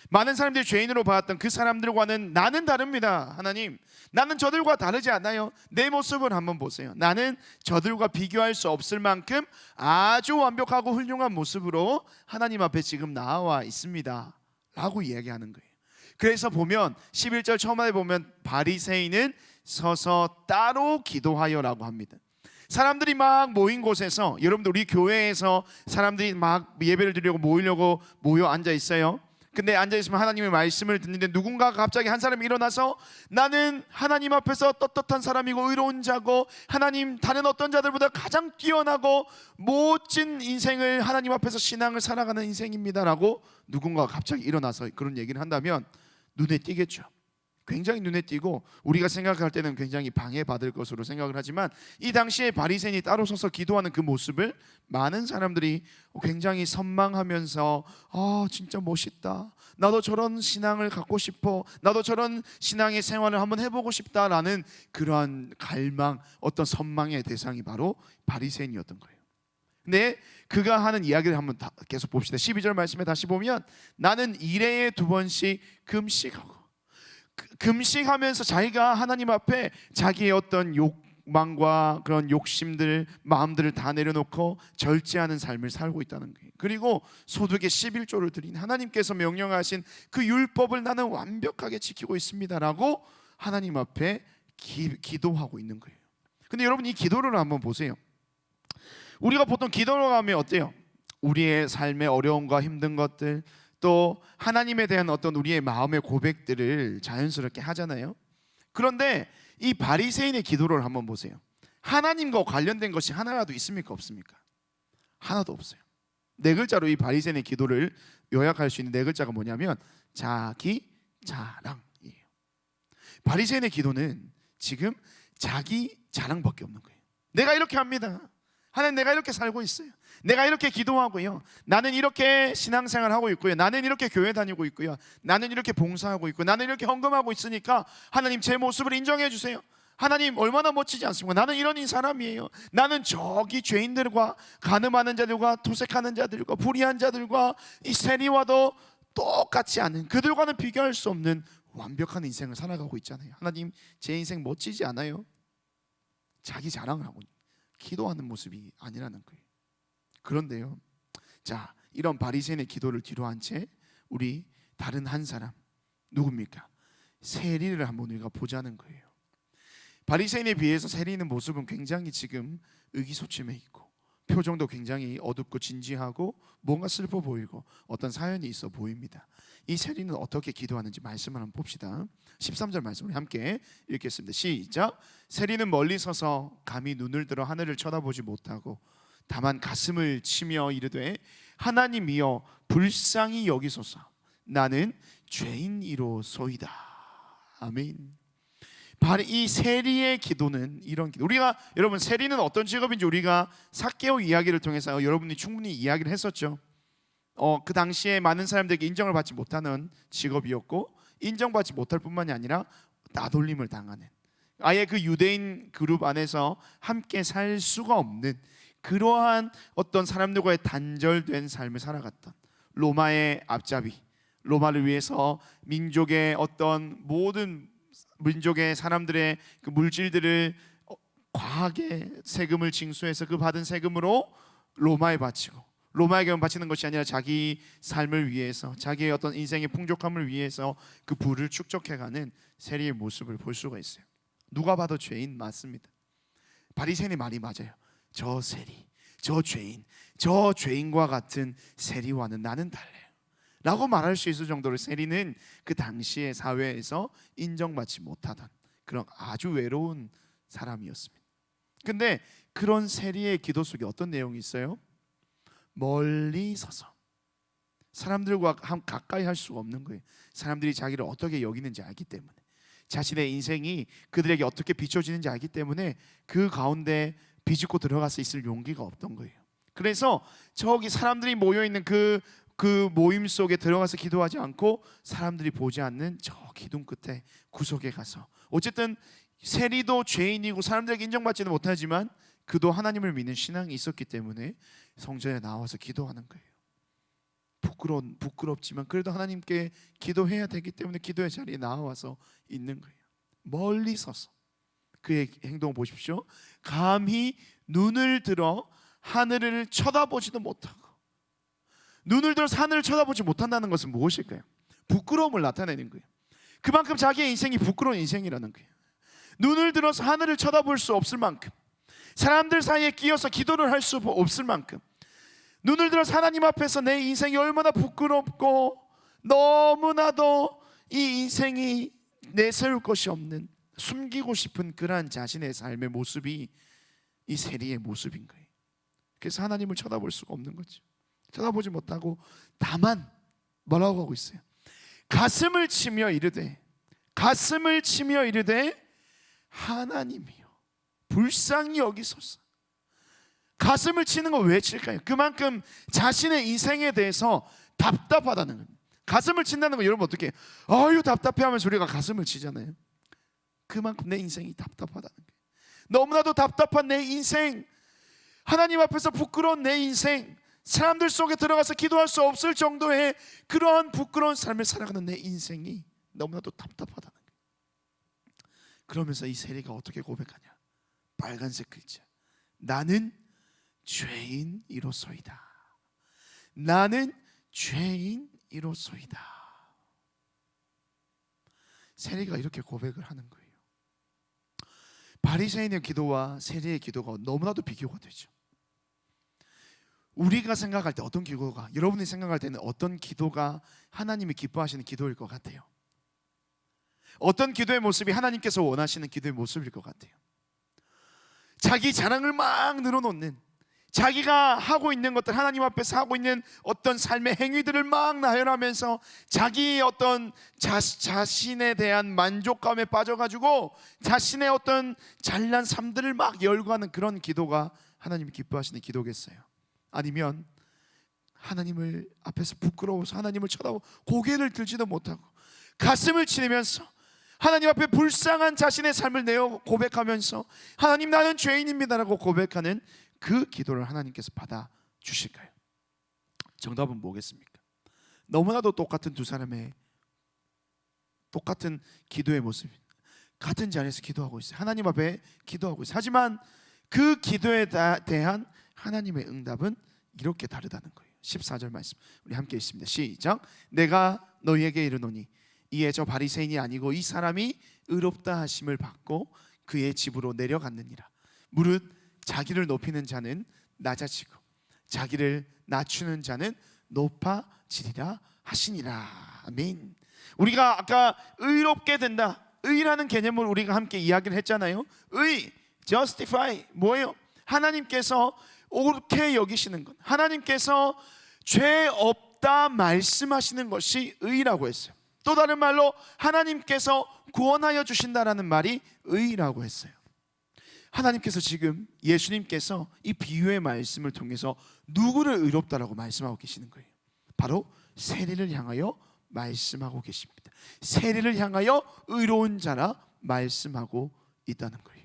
많은 사람들이 죄인으로 봤던 그 사람들과는 나는 다릅니다. 하나님, 나는 저들과 다르지 않아요. 내 모습을 한번 보세요. 나는 저들과 비교할 수 없을 만큼 아주 완벽하고 훌륭한 모습으로 하나님 앞에 지금 나와 있습니다 라고 이야기하는 거예요. 그래서 보면 11절 처음에 보면 바리새인은 서서 따로 기도하여라고 합니다. 사람들이 막 모인 곳에서, 여러분들 우리 교회에서 사람들이 막 예배를 드리려고 모여 앉아 있어요. 근데 앉아 있으면 하나님의 말씀을 듣는데 누군가가 갑자기 한 사람이 일어나서 나는 하나님 앞에서 떳떳한 사람이고 의로운 자고 하나님 다른 어떤 자들보다 가장 뛰어나고 멋진 인생을 하나님 앞에서 신앙을 살아가는 인생입니다라고 누군가가 갑자기 일어나서 그런 얘기를 한다면 눈에 띄겠죠. 굉장히 눈에 띄고 우리가 생각할 때는 굉장히 방해받을 것으로 생각을 하지만 이 당시에 바리새인이 따로 서서 기도하는 그 모습을 많은 사람들이 굉장히 선망하면서 진짜 멋있다, 나도 저런 신앙을 갖고 싶어, 나도 저런 신앙의 생활을 한번 해보고 싶다라는 그러한 갈망, 어떤 선망의 대상이 바로 바리새인이었던 거예요. 근데 그가 하는 이야기를 한번 계속 봅시다. 12절 말씀에 다시 보면 나는 일회에 2번씩 금식하고, 금식하면서 자기가 하나님 앞에 자기의 어떤 욕망과 그런 욕심들, 마음들을 다 내려놓고 절제하는 삶을 살고 있다는 거예요. 그리고 소득의 11조를 드린 하나님께서 명령하신 그 율법을 나는 완벽하게 지키고 있습니다라고 하나님 앞에 기도하고 있는 거예요. 근데 여러분, 이 기도를 한번 보세요. 우리가 보통 기도를 하면 어때요? 우리의 삶의 어려움과 힘든 것들, 또 하나님에 대한 어떤 우리의 마음의 고백들을 자연스럽게 하잖아요. 그런데 이 바리새인의 기도를 한번 보세요. 하나님과 관련된 것이 하나라도 있습니까? 없습니까? 하나도 없어요. 4글자로 이 바리새인의 기도를 요약할 수 있는 4글자가 뭐냐면 자기 자랑이에요. 바리새인의 기도는 지금 자기 자랑밖에 없는 거예요. 내가 이렇게 합니다. 하나님, 내가 이렇게 살고 있어요. 내가 이렇게 기도하고요. 나는 이렇게 신앙생활 하고 있고요. 나는 이렇게 교회 다니고 있고요. 나는 이렇게 봉사하고 있고, 나는 이렇게 헌금하고 있으니까 하나님, 제 모습을 인정해 주세요. 하나님, 얼마나 멋지지 않습니까? 나는 이런 사람이에요. 나는 저기 죄인들과 간음하는 자들과 토색하는 자들과 불의한 자들과 이 세리와도 똑같지 않은, 그들과는 비교할 수 없는 완벽한 인생을 살아가고 있잖아요. 하나님, 제 인생 멋지지 않아요? 자기 자랑을 하고 기도하는 모습이 아니라는 거예요. 그런데요, 자, 이런 바리새인의 기도를 뒤로 한 채 우리 다른 한 사람, 누굽니까? 세리를 한번 우리가 보자는 거예요. 바리새인에 비해서 세리는 모습은 굉장히 지금 의기소침해 있고, 표정도 굉장히 어둡고 진지하고 뭔가 슬퍼 보이고 어떤 사연이 있어 보입니다. 이 세리는 어떻게 기도하는지 말씀을 한번 봅시다. 13절 말씀을 함께 읽겠습니다. 시작. 세리는 멀리 서서 감히 눈을 들어 하늘을 쳐다보지 못하고 다만 가슴을 치며 이르되 하나님이여 불쌍히 여기소서, 나는 죄인이로소이다. 아멘. 바로 이 세리의 기도는 이런 기도. 우리가, 여러분, 세리는 어떤 직업인지 우리가 삭개오 이야기를 통해서 여러분이 충분히 이야기를 했었죠. 그 당시에 많은 사람들에게 인정을 받지 못하는 직업이었고, 인정받지 못할 뿐만이 아니라 따돌림을 당하는, 아예 그 유대인 그룹 안에서 함께 살 수가 없는 그러한 어떤 사람들과의 단절된 삶을 살아갔던 로마의 앞잡이, 로마를 위해서 민족의 어떤 모든 민족의 사람들의 그 물질들을 과하게 세금을 징수해서 그 받은 세금으로 로마에 바치고, 로마에게만 바치는 것이 아니라 자기 삶을 위해서, 자기의 어떤 인생의 풍족함을 위해서 그 부를 축적해가는 세리의 모습을 볼 수가 있어요. 누가 봐도 죄인 맞습니다. 바리새인의 말이 맞아요. 저 세리, 저 죄인, 저 죄인과 같은 세리와는 나는 달라요 라고 말할 수 있을 정도로 세리는 그 당시의 사회에서 인정받지 못하던 그런 아주 외로운 사람이었습니다. 근데 그런 세리의 기도 속에 어떤 내용이 있어요? 멀리 서서, 사람들과 가까이 할 수가 없는 거예요. 사람들이 자기를 어떻게 여기는지 알기 때문에, 자신의 인생이 그들에게 어떻게 비춰지는지 알기 때문에 그 가운데 비집고 들어가서 있을 용기가 없던 거예요. 그래서 저기 사람들이 모여있는 그 모임 속에 들어가서 기도하지 않고 사람들이 보지 않는 저 기둥 끝에 구석에 가서, 어쨌든 세리도 죄인이고 사람들에게 인정받지는 못하지만 그도 하나님을 믿는 신앙이 있었기 때문에 성전에 나와서 기도하는 거예요. 부끄럽지만 그래도 하나님께 기도해야 되기 때문에 기도의 자리에 나와서 있는 거예요. 멀리 서서 그의 행동을 보십시오. 감히 눈을 들어 하늘을 쳐다보지도 못하고, 눈을 들어서 하늘을 쳐다보지 못한다는 것은 무엇일까요? 부끄러움을 나타내는 거예요. 그만큼 자기의 인생이 부끄러운 인생이라는 거예요. 눈을 들어서 하늘을 쳐다볼 수 없을 만큼, 사람들 사이에 끼어서 기도를 할 수 없을 만큼, 눈을 들어서 하나님 앞에서 내 인생이 얼마나 부끄럽고 너무나도 이 인생이 내세울 것이 없는, 숨기고 싶은 그러한 자신의 삶의 모습이 이 세리의 모습인 거예요. 그래서 하나님을 쳐다볼 수가 없는 거죠. 쳐다보지 못하고 다만 뭐라고 하고 있어요? 가슴을 치며 이르되, 가슴을 치며 이르되 하나님이여 불쌍히 여기소서. 가슴을 치는 거 왜 칠까요? 그만큼 자신의 인생에 대해서 답답하다는 겁니다. 가슴을 친다는 거 여러분 어떻게 해요? 아유 답답해 하면서 우리가 가슴을 치잖아요. 그만큼 내 인생이 답답하다는 거예요. 너무나도 답답한 내 인생, 하나님 앞에서 부끄러운 내 인생, 사람들 속에 들어가서 기도할 수 없을 정도의 그러한 부끄러운 삶을 살아가는 내 인생이 너무나도 답답하다는 거예요. 그러면서 이 세리가 어떻게 고백하냐? 빨간색 글자, 나는 죄인이로소이다. 나는 죄인이로소이다. 세리가 이렇게 고백을 하는 거예요. 바리새인의 기도와 세리의 기도가 너무나도 비교가 되죠. 우리가 생각할 때 어떤 기도가, 여러분이 생각할 때는 어떤 기도가 하나님이 기뻐하시는 기도일 것 같아요? 어떤 기도의 모습이 하나님께서 원하시는 기도의 모습일 것 같아요? 자기 자랑을 막 늘어놓는, 자기가 하고 있는 것들, 하나님 앞에서 하고 있는 어떤 삶의 행위들을 막 나열하면서 자기의 어떤 자신에 대한 만족감에 빠져가지고 자신의 어떤 잘난 삶들을 막 열거하는 그런 기도가 하나님이 기뻐하시는 기도겠어요? 아니면 하나님을 앞에서 부끄러워서 하나님을 쳐다보고 고개를 들지도 못하고 가슴을 치면서 하나님 앞에 불쌍한 자신의 삶을 내어 고백하면서 하나님 나는 죄인입니다라고 고백하는 그 기도를 하나님께서 받아주실까요? 정답은 뭐겠습니까? 너무나도 똑같은 두 사람의 똑같은 기도의 모습, 같은 자리에서 기도하고 있어요. 하나님 앞에 기도하고 있어요. 하지만 그 기도에 대한 하나님의 응답은 이렇게 다르다는 거예요. 14절 말씀 우리 함께 읽습니다. 시작. 내가 너희에게 이르노니 이에 저 바리새인이 아니고 이 사람이 의롭다 하심을 받고 그의 집으로 내려갔느니라. 무릇 자기를 높이는 자는 낮아지고 자기를 낮추는 자는 높아지리라 하시니라. 아멘. 우리가 아까 의롭게 된다, 의라는 개념을 우리가 함께 이야기를 했잖아요. 의, justify 뭐예요? 하나님께서 옳게 여기시는 것, 하나님께서 죄 없다 말씀하시는 것이 의라고 했어요. 또 다른 말로 하나님께서 구원하여 주신다라는 말이 의라고 했어요. 하나님께서 지금 예수님께서 이 비유의 말씀을 통해서 누구를 의롭다라고 말씀하고 계시는 거예요? 바로 세리를 향하여 말씀하고 계십니다. 세리를 향하여 의로운 자라 말씀하고 있다는 거예요.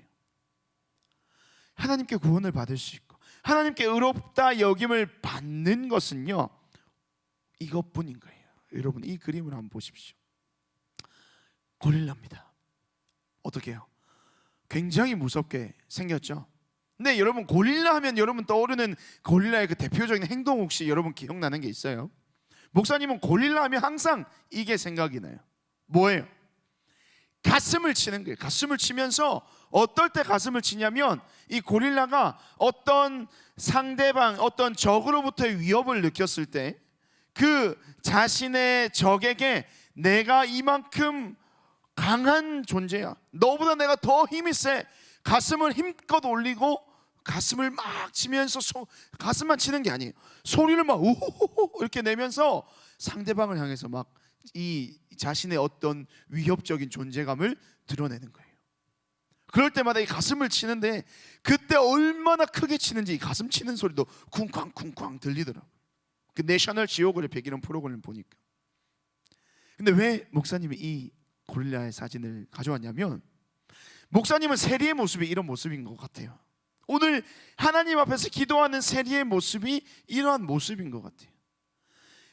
하나님께 구원을 받을 수 있고 하나님께 의롭다 여김을 받는 것은요 이것뿐인 거예요. 여러분 이 그림을 한번 보십시오. 고릴라입니다. 어떻게 해요? 굉장히 무섭게 생겼죠. 근데 여러분 고릴라 하면 여러분 떠오르는 고릴라의 그 대표적인 행동 혹시 여러분 기억나는 게 있어요? 목사님은 고릴라 하면 항상 이게 생각이 나요. 뭐예요? 가슴을 치는 거예요. 가슴을 치면서 어떨 때 가슴을 치냐면 이 고릴라가 어떤 상대방, 어떤 적으로부터의 위협을 느꼈을 때 그 자신의 적에게 내가 이만큼 강한 존재야, 너보다 내가 더 힘이 세, 가슴을 힘껏 올리고 가슴을 막 치면서 가슴만 치는 게 아니에요. 소리를 막 우호호호 이렇게 내면서 상대방을 향해서 막 이 자신의 어떤 위협적인 존재감을 드러내는 거예요. 그럴 때마다 이 가슴을 치는데 그때 얼마나 크게 치는지 이 가슴 치는 소리도 쿵쾅쿵쾅 들리더라고요. 그 내셔널 지오그래픽 이런 프로그램을 보니까. 근데 왜 목사님이 이 고릴라의 사진을 가져왔냐면 목사님은 세리의 모습이 이런 모습인 것 같아요. 오늘 하나님 앞에서 기도하는 세리의 모습이 이러한 모습인 것 같아요.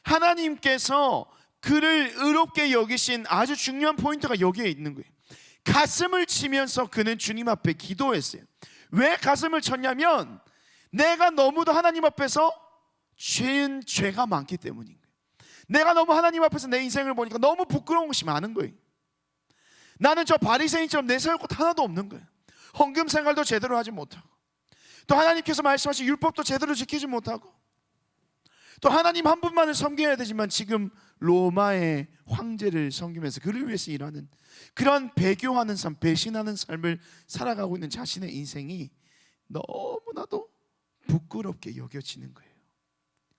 하나님께서 그를 의롭게 여기신 아주 중요한 포인트가 여기에 있는 거예요. 가슴을 치면서 그는 주님 앞에 기도했어요. 왜 가슴을 쳤냐면 내가 너무도 하나님 앞에서 죄가 많기 때문인 거예요. 내가 너무 하나님 앞에서 내 인생을 보니까 너무 부끄러운 것이 많은 거예요. 나는 저 바리새인처럼 내세울 것 하나도 없는 거예요. 헌금 생활도 제대로 하지 못하고 또 하나님께서 말씀하신 율법도 제대로 지키지 못하고 또 하나님 한 분만을 섬겨야 되지만 지금 로마의 황제를 섬기면서 그를 위해서 일하는 그런 배교하는 삶, 배신하는 삶을 살아가고 있는 자신의 인생이 너무나도 부끄럽게 여겨지는 거예요.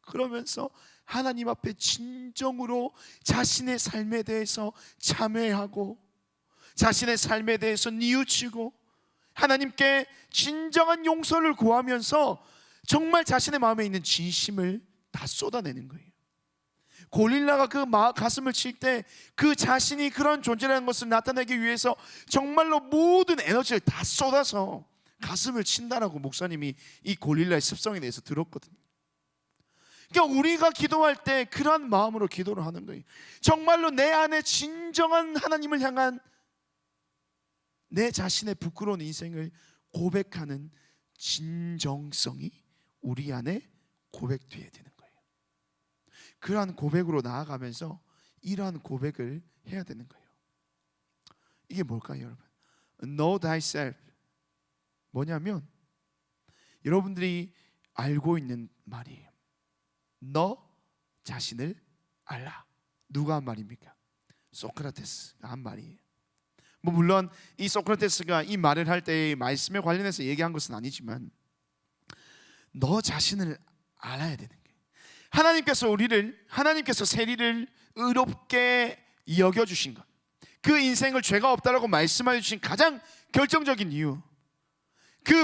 그러면서 하나님 앞에 진정으로 자신의 삶에 대해서 참회하고 자신의 삶에 대해서 뉘우치고 하나님께 진정한 용서를 구하면서 정말 자신의 마음에 있는 진심을 다 쏟아내는 거예요. 골릴라가 그 가슴을 칠 때 그 자신이 그런 존재라는 것을 나타내기 위해서 정말로 모든 에너지를 다 쏟아서 가슴을 친다라고 목사님이 이 골릴라의 습성에 대해서 들었거든요. 그러니까 우리가 기도할 때 그런 마음으로 기도를 하는 거예요. 정말로 내 안에 진정한 하나님을 향한 내 자신의 부끄러운 인생을 고백하는 진정성이 우리 안에 고백돼야 되는 거예요. 그러한 고백으로 나아가면서 이러한 고백을 해야 되는 거예요. 이게 뭘까요, 여러분? Know thyself 뭐냐면 여러분들이 알고 있는 말이에요. 너 자신을 알라. 누가 한 말입니까? 소크라테스가 한 말이에요. 물론 이 소크라테스가 이 말을 할 때의 말씀에 관련해서 얘기한 것은 아니지만 너 자신을 알아야 되는 거예요. 하나님께서 세리를 의롭게 여겨주신 것, 그 인생을 죄가 없다라고 말씀하여 주신 가장 결정적인 이유, 그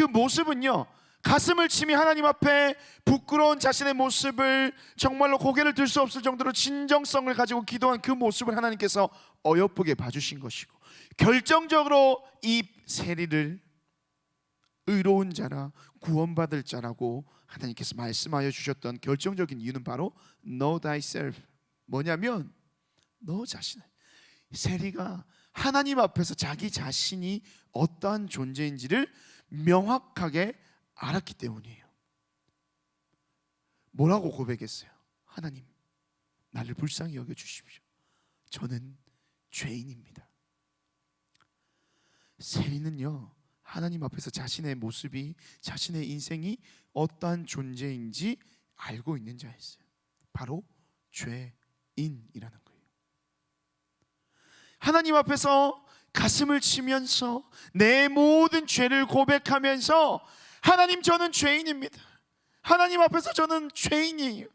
모습은요 가슴을 치며 하나님 앞에 부끄러운 자신의 모습을 정말로 고개를 들 수 없을 정도로 진정성을 가지고 기도한 그 모습을 하나님께서 어여쁘게 봐주신 것이고, 결정적으로 이 세리를 의로운 자라 구원받을 자라고 하나님께서 말씀하여 주셨던 결정적인 이유는 바로 Know thyself 뭐냐면 너 자신을, 세리가 하나님 앞에서 자기 자신이 어떠한 존재인지를 명확하게 알았기 때문이에요. 뭐라고 고백했어요? 하나님, 나를 불쌍히 여겨주십시오. 저는 죄인입니다. 세리는요 하나님 앞에서 자신의 모습이, 자신의 인생이 어떠한 존재인지 알고 있는 자였어요. 바로 죄인이라는 거예요. 하나님 앞에서 가슴을 치면서 내 모든 죄를 고백하면서 하나님, 저는 죄인입니다. 하나님 앞에서 저는 죄인이에요.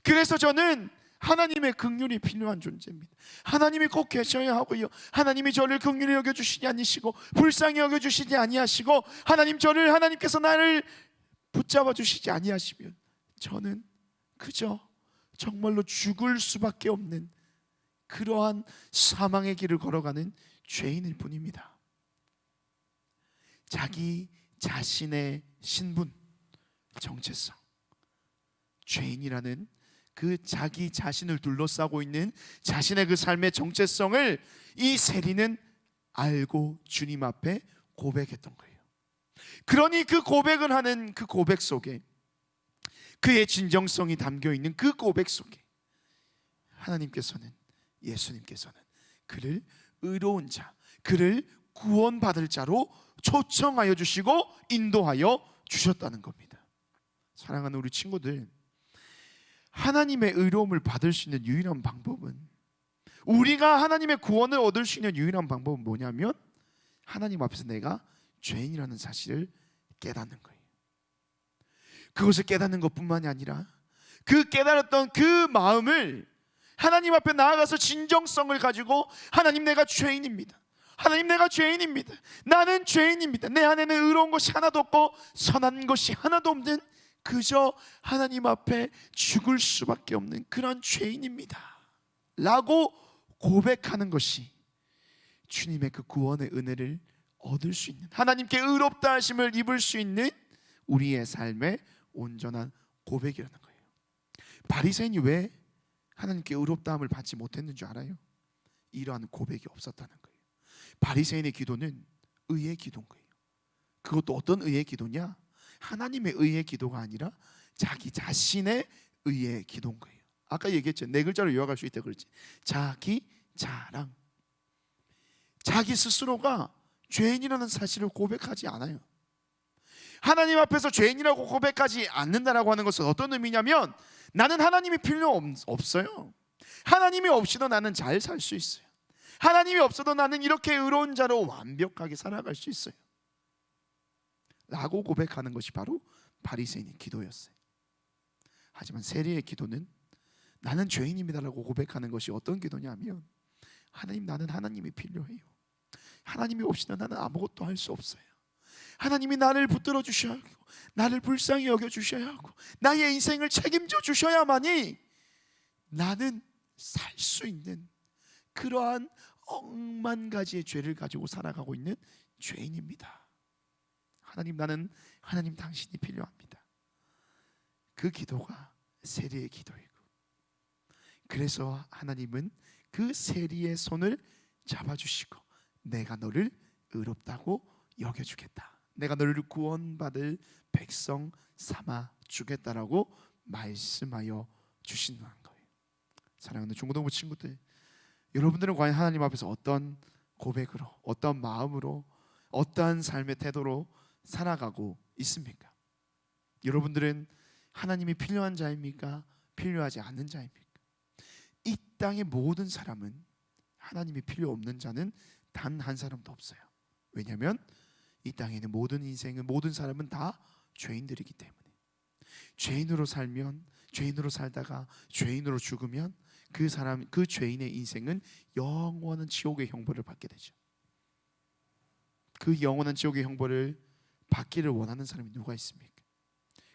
그래서 저는 하나님의 긍휼이 필요한 존재입니다. 하나님이 꼭 계셔야 하고요, 하나님이 저를 긍휼히 여겨주시지 아니시고 불쌍히 여겨주시지 아니하시고 하나님께서 나를 붙잡아 주시지 아니하시면 저는 그저 정말로 죽을 수밖에 없는 그러한 사망의 길을 걸어가는 죄인일 뿐입니다. 자기 자신의 신분, 정체성, 죄인이라는 그 자기 자신을 둘러싸고 있는 자신의 그 삶의 정체성을 이 세리는 알고 주님 앞에 고백했던 거예요. 그러니 그 고백을 하는 그 고백 속에, 그의 진정성이 담겨 있는 그 고백 속에 하나님께서는, 예수님께서는 그를 의로운 자, 그를 구원받을 자로 초청하여 주시고 인도하여 주셨다는 겁니다. 사랑하는 우리 친구들, 하나님의 의로움을 받을 수 있는 유일한 방법은, 우리가 하나님의 구원을 얻을 수 있는 유일한 방법은 뭐냐면 하나님 앞에서 내가 죄인이라는 사실을 깨닫는 거예요. 그것을 깨닫는 것뿐만이 아니라 그 깨달았던 그 마음을 하나님 앞에 나아가서 진정성을 가지고, 하나님, 내가 죄인입니다. 하나님, 내가 죄인입니다. 나는 죄인입니다. 내 안에는 의로운 것이 하나도 없고 선한 것이 하나도 없는 그저 하나님 앞에 죽을 수밖에 없는 그런 죄인입니다 라고 고백하는 것이 주님의 그 구원의 은혜를 얻을 수 있는, 하나님께 의롭다 하심을 입을 수 있는 우리의 삶의 온전한 고백이라는 거예요. 바리새인이 왜 하나님께 의롭다함을 받지 못했는 줄 알아요? 이러한 고백이 없었다는 거예요. 바리새인의 기도는 의의 기도인 거예요. 그것도 어떤 의의 기도냐? 하나님의 의의 기도가 아니라 자기 자신의 의의 기도인 거예요. 아까 얘기했죠. 네 글자로 요약할 수 있다 그랬지. 자기 자랑. 자기 스스로가 죄인이라는 사실을 고백하지 않아요. 하나님 앞에서 죄인이라고 고백하지 않는다라고 하는 것은 어떤 의미냐면, 나는 하나님이 필요 없어요. 하나님이 없이도 나는 잘 살 수 있어요. 하나님이 없어도 나는 이렇게 의로운 자로 완벽하게 살아갈 수 있어요 라고 고백하는 것이 바로 바리새인의 기도였어요. 하지만 세리의 기도는 나는 죄인입니다라고 고백하는 것이 어떤 기도냐면, 하나님, 나는 하나님이 필요해요. 하나님이 없이는 나는 아무것도 할 수 없어요. 하나님이 나를 붙들어 주셔야 하고, 나를 불쌍히 여겨 주셔야 하고, 나의 인생을 책임져 주셔야만이 나는 살 수 있는 그러한 억만 가지의 죄를 가지고 살아가고 있는 죄인입니다. 하나님, 나는 하나님 당신이 필요합니다. 그 기도가 세리의 기도이고, 그래서 하나님은 그 세리의 손을 잡아주시고 내가 너를 의롭다고 여겨주겠다, 내가 너를 구원받을 백성 삼아 주겠다라고 말씀하여 주시는 거예요. 사랑하는 중고등부 친구들, 여러분들은 과연 하나님 앞에서 어떤 고백으로, 어떤 마음으로, 어떠한 삶의 태도로 살아가고 있습니까? 여러분들은 하나님이 필요한 자입니까? 필요하지 않는 자입니까? 이 땅의 모든 사람은 하나님이 필요 없는 자는 단 한 사람도 없어요. 왜냐하면 이 땅에 있는 모든 인생은, 모든 사람은 다 죄인들이기 때문에, 죄인으로 살면, 죄인으로 살다가 죄인으로 죽으면 그 사람, 그 죄인의 인생은 영원한 지옥의 형벌을 받게 되죠. 그 영원한 지옥의 형벌을 받기를 원하는 사람이 누가 있습니까?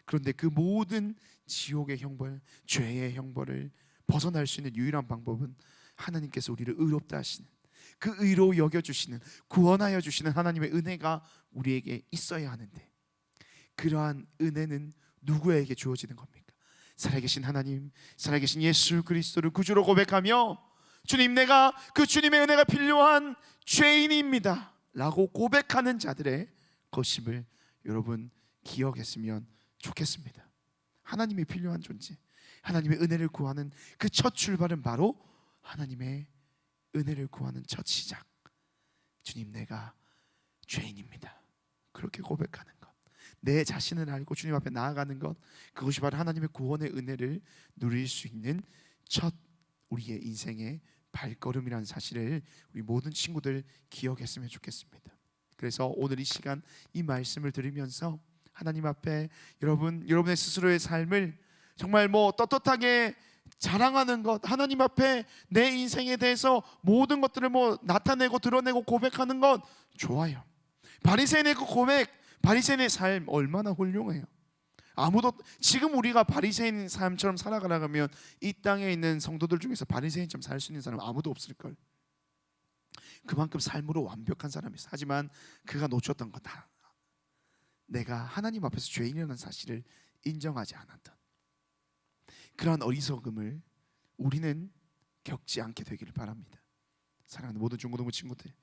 그런데 그 모든 지옥의 형벌, 죄의 형벌을 벗어날 수 있는 유일한 방법은 하나님께서 우리를 의롭다 하시는, 그 의로 여겨주시는, 구원하여 주시는 하나님의 은혜가 우리에게 있어야 하는데, 그러한 은혜는 누구에게 주어지는 겁니까? 살아계신 하나님, 살아계신 예수 그리스도를 구주로 고백하며, 주님, 내가 그 주님의 은혜가 필요한 죄인입니다 라고 고백하는 자들의 것임을 여러분 기억했으면 좋겠습니다. 하나님이 필요한 존재, 하나님의 은혜를 구하는 그 첫 출발은 바로 하나님의 은혜를 구하는 첫 시작, 주님, 내가 죄인입니다, 그렇게 고백하는 것, 내 자신을 알고 주님 앞에 나아가는 것, 그것이 바로 하나님의 구원의 은혜를 누릴 수 있는 첫 우리의 인생의 발걸음이라는 사실을 우리 모든 친구들 기억했으면 좋겠습니다. 그래서 오늘 이 시간 이 말씀을 들으면서 하나님 앞에 여러분의 스스로의 삶을 정말 떳떳하게 자랑하는 것, 하나님 앞에 내 인생에 대해서 모든 것들을 나타내고 드러내고 고백하는 것 좋아요. 바리새인의 그 고백, 바리새인의 삶 얼마나 훌륭해요. 아무도, 지금 우리가 바리새인 삶처럼 살아가려면 이 땅에 있는 성도들 중에서 바리새인처럼 살 수 있는 사람 아무도 없을걸. 그만큼 삶으로 완벽한 사람이 있어. 하지만 그가 놓쳤던 거다, 내가 하나님 앞에서 죄인이라는 사실을 인정하지 않았던 그러한 어리석음을 우리는 겪지 않게 되기를 바랍니다. 사랑하는 모든 중고등부 친구들,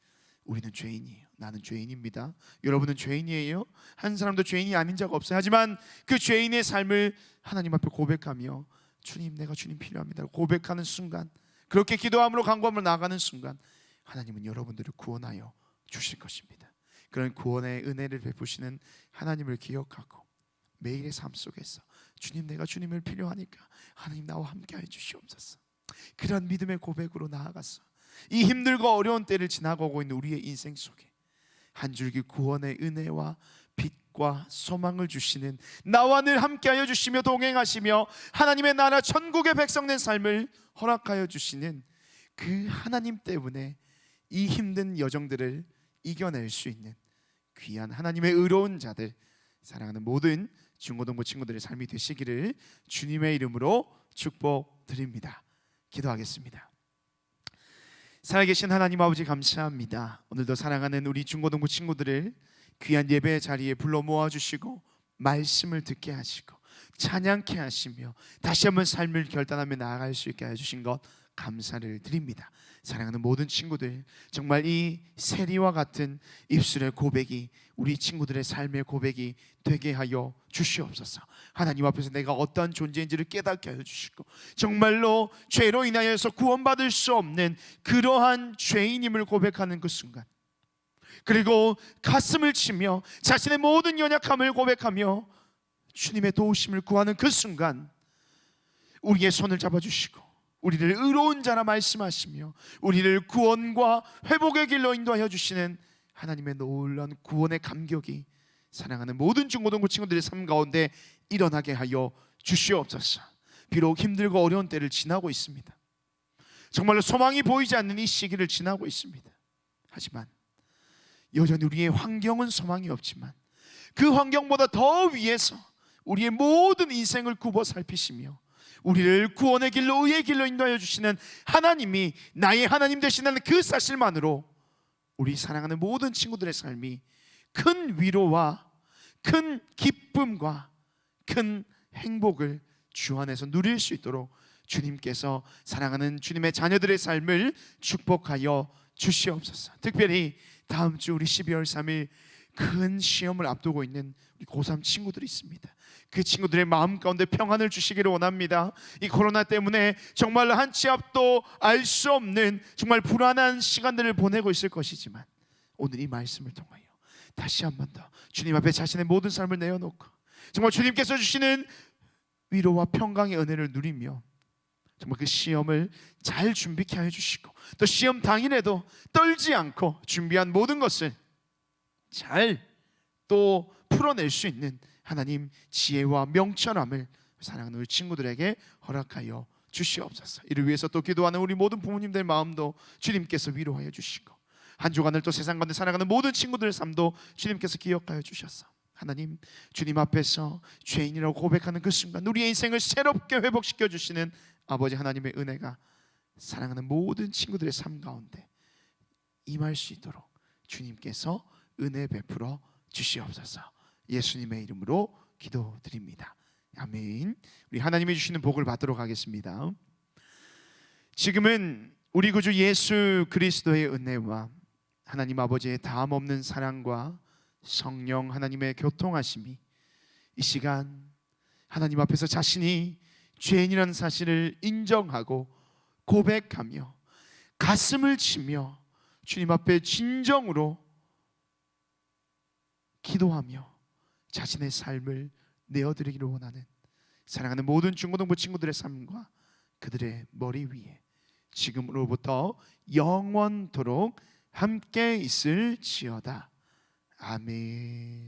우리는 죄인이에요. 나는 죄인입니다. 여러분은 죄인이에요. 한 사람도 죄인이 아닌 자가 없어요. 하지만 그 죄인의 삶을 하나님 앞에 고백하며, 주님, 내가 주님 필요합니다 고백하는 순간, 그렇게 기도함으로 간구함으로 나아가는 순간, 하나님은 여러분들을 구원하여 주실 것입니다. 그런 구원의 은혜를 베푸시는 하나님을 기억하고 매일의 삶 속에서, 주님, 내가 주님을 필요하니까 하나님 나와 함께하여 주시옵소서, 그런 믿음의 고백으로 나아가서 이 힘들고 어려운 때를 지나가고 있는 우리의 인생 속에 한 줄기 구원의 은혜와 빛과 소망을 주시는, 나와 늘 함께하여 주시며 동행하시며 하나님의 나라 천국의 백성 된 삶을 허락하여 주시는 그 하나님 때문에 이 힘든 여정들을 이겨낼 수 있는 귀한 하나님의 의로운 자들, 사랑하는 모든 중고등부 친구들의 삶이 되시기를 주님의 이름으로 축복드립니다. 기도하겠습니다. 살아계신 하나님 아버지, 감사합니다. 오늘도 사랑하는 우리 중고등부 친구들을 귀한 예배 자리에 불러 모아주시고 말씀을 듣게 하시고 찬양케 하시며 다시 한번 삶을 결단하며 나아갈 수 있게 해주신 것 감사를 드립니다. 사랑하는 모든 친구들, 정말 이 세리와 같은 입술의 고백이 우리 친구들의 삶의 고백이 되게 하여 주시옵소서. 하나님 앞에서 내가 어떠한 존재인지를 깨닫게 하여 주시고, 정말로 죄로 인하여서 구원받을 수 없는 그러한 죄인임을 고백하는 그 순간, 그리고 가슴을 치며 자신의 모든 연약함을 고백하며 주님의 도우심을 구하는 그 순간, 우리의 손을 잡아주시고 우리를 의로운 자라 말씀하시며 우리를 구원과 회복의 길로 인도하여 주시는 하나님의 놀라운 구원의 감격이 사랑하는 모든 중고등부 친구들의 삶 가운데 일어나게 하여 주시옵소서. 비록 힘들고 어려운 때를 지나고 있습니다. 정말로 소망이 보이지 않는 이 시기를 지나고 있습니다. 하지만 여전히 우리의 환경은 소망이 없지만 그 환경보다 더 위에서 우리의 모든 인생을 굽어 살피시며 우리를 구원의 길로 의의 길로 인도하여 주시는 하나님이 나의 하나님 되시는 그 사실만으로 우리 사랑하는 모든 친구들의 삶이 큰 위로와 큰 기쁨과 큰 행복을 주 안에서 누릴 수 있도록 주님께서 사랑하는 주님의 자녀들의 삶을 축복하여 주시옵소서. 특별히 다음 주 우리 12월 3일 큰 시험을 앞두고 있는 우리 고3 친구들이 있습니다. 그 친구들의 마음 가운데 평안을 주시기를 원합니다. 이 코로나 때문에 정말 한 치 앞도 알 수 없는 정말 불안한 시간들을 보내고 있을 것이지만 오늘 이 말씀을 통하여 다시 한 번 더 주님 앞에 자신의 모든 삶을 내어놓고 정말 주님께서 주시는 위로와 평강의 은혜를 누리며 정말 그 시험을 잘 준비케 하여 주시고 또 시험 당일에도 떨지 않고 준비한 모든 것을 잘 또 풀어낼 수 있는 하나님 지혜와 명철함을 사랑하는 우리 친구들에게 허락하여 주시옵소서. 이를 위해서 또 기도하는 우리 모든 부모님들 마음도 주님께서 위로하여 주시고 한 주간을 또 세상 가운데 살아가는 모든 친구들의 삶도 주님께서 기억하여 주셔서 하나님 주님 앞에서 죄인이라고 고백하는 그 순간 우리의 인생을 새롭게 회복시켜 주시는 아버지 하나님의 은혜가 사랑하는 모든 친구들의 삶 가운데 임할 수 있도록 주님께서 은혜 베풀어 주시옵소서. 예수님의 이름으로 기도드립니다. 아멘. 우리 하나님이 주시는 복을 받도록 하겠습니다. 지금은 우리 구주 예수 그리스도의 은혜와 하나님 아버지의 다함 없는 사랑과 성령 하나님의 교통하심이 이 시간 하나님 앞에서 자신이 죄인이라는 사실을 인정하고 고백하며 가슴을 치며 주님 앞에 진정으로 기도하며 자신의 삶을 내어드리기를 원하는 사랑하는 모든 중고등부 친구들의 삶과 그들의 머리 위에 지금으로부터 영원토록 함께 있을지어다. 아멘.